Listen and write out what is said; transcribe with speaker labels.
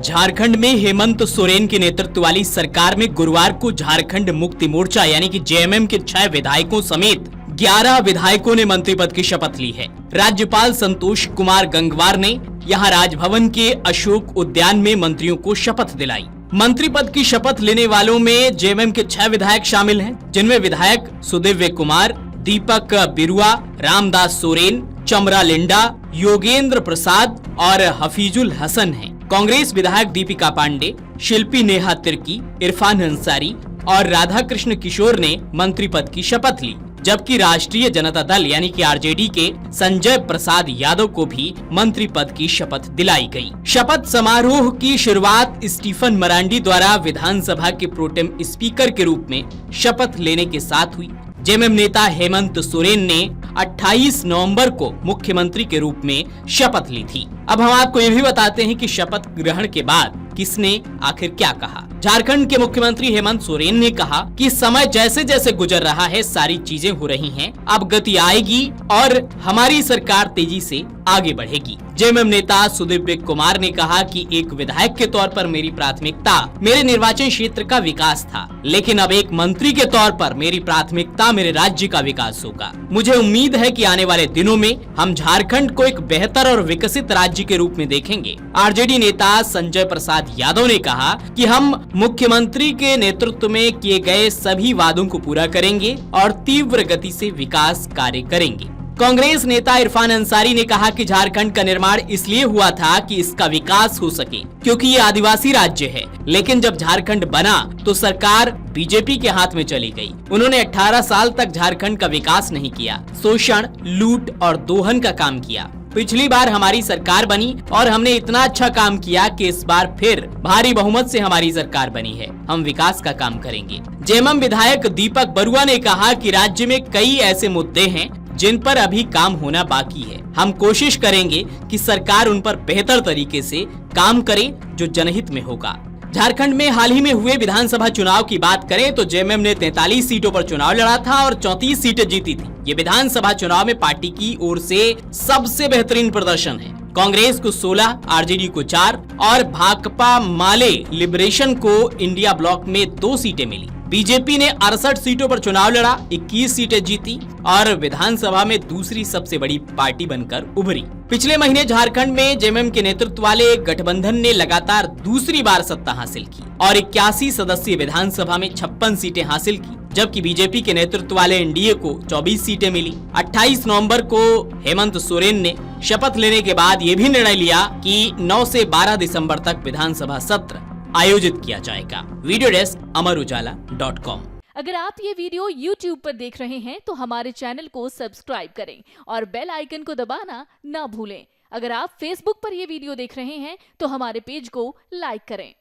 Speaker 1: झारखंड में हेमंत सोरेन के नेतृत्व वाली सरकार में गुरुवार को झारखंड मुक्ति मोर्चा यानी कि जेएमएम के 6 विधायकों समेत 11 विधायकों ने मंत्री पद की शपथ ली है। राज्यपाल संतोष कुमार गंगवार ने यहां राजभवन के अशोक उद्यान में मंत्रियों को शपथ दिलाई। मंत्री पद की शपथ लेने वालों में जेएमएम के 6 विधायक शामिल हैं, जिनमें विधायक सुदिव्य कुमार, दीपक बिरुआ, रामदास सोरेन, चमरा लिंडा, योगेंद्र प्रसाद और हफीजुल हसन हैं। कांग्रेस विधायक दीपिका पांडे, शिल्पी नेहा तिर्की, इरफान अंसारी और राधा कृष्ण किशोर ने मंत्री पद की शपथ ली, जबकि राष्ट्रीय जनता दल यानी कि आरजेडी के संजय प्रसाद यादव को भी मंत्री पद की शपथ दिलाई गई। शपथ समारोह की शुरुआत स्टीफन मरांडी द्वारा विधानसभा के प्रोटेम स्पीकर के रूप में शपथ लेने के साथ हुई। जेएमएम नेता हेमंत सोरेन ने 28 नवंबर को मुख्यमंत्री के रूप में शपथ ली थी। अब हम आपको ये भी बताते हैं कि शपथ ग्रहण के बाद किसने आखिर क्या कहा। झारखंड के मुख्यमंत्री हेमंत सोरेन ने कहा कि समय जैसे जैसे गुजर रहा है, सारी चीजें हो रही हैं, अब गति आएगी और हमारी सरकार तेजी से आगे बढ़ेगी। जेएमएम नेता सुदिव्य कुमार ने कहा कि एक विधायक के तौर पर मेरी प्राथमिकता मेरे निर्वाचन क्षेत्र का विकास था, लेकिन अब एक मंत्री के तौर पर मेरी प्राथमिकता मेरे राज्य का विकास होगा। मुझे उम्मीद है कि आने वाले दिनों में हम झारखंड को एक बेहतर और विकसित राज्य के रूप में देखेंगे। आरजेडी नेता संजय प्रसाद यादव ने कहा कि हम मुख्यमंत्री के नेतृत्व में किए गए सभी वादों को पूरा करेंगे और तीव्र गति से विकास कार्य करेंगे। कांग्रेस नेता इरफान अंसारी ने कहा कि झारखंड का निर्माण इसलिए हुआ था कि इसका विकास हो सके, क्योंकि ये आदिवासी राज्य है, लेकिन जब झारखंड बना तो सरकार बीजेपी के हाथ में चली गई। उन्होंने 18 साल तक झारखंड का विकास नहीं किया, शोषण, लूट और दोहन का काम किया। पिछली बार हमारी सरकार बनी और हमने इतना अच्छा काम किया कि इस बार फिर भारी बहुमत से हमारी सरकार बनी है, हम विकास का काम करेंगे। जेएमएम विधायक दीपक बरुआ ने कहा कि राज्य में कई ऐसे मुद्दे हैं जिन पर अभी काम होना बाकी है। हम कोशिश करेंगे कि सरकार उन पर बेहतर तरीके से काम करे जो जनहित में होगा। झारखंड में हाल ही में हुए विधानसभा चुनाव की बात करें तो जेएमएम ने 43 सीटों पर चुनाव लड़ा था और 34 सीटें जीती थी। ये विधानसभा चुनाव में पार्टी की ओर से सबसे बेहतरीन प्रदर्शन है। कांग्रेस को 16, आरजेडी को 4 और भाकपा माले लिबरेशन को इंडिया ब्लॉक में 2 सीटें मिली। बीजेपी ने 68 सीटों पर चुनाव लड़ा, 21 सीटें जीती और विधानसभा में दूसरी सबसे बड़ी पार्टी बनकर उभरी। पिछले महीने झारखंड में जेएमएम के नेतृत्व वाले गठबंधन ने लगातार दूसरी बार सत्ता हासिल की और 81 सदस्यीय विधानसभा में 56 सीटें हासिल की, जबकि बीजेपी के नेतृत्व वाले एनडीए को 24 सीटें मिली। 28 नवंबर को हेमंत सोरेन ने शपथ लेने के बाद ये भी निर्णय लिया कि 9 से 12 दिसंबर तक विधानसभा सत्र आयोजित किया जाएगा। वीडियो डेस्क अमरउजाला.com।
Speaker 2: अगर आप ये वीडियो YouTube पर देख रहे हैं तो हमारे चैनल को सब्सक्राइब करें और बेल आइकन को दबाना ना भूलें। अगर आप Facebook पर ये वीडियो देख रहे हैं तो हमारे पेज को लाइक करें।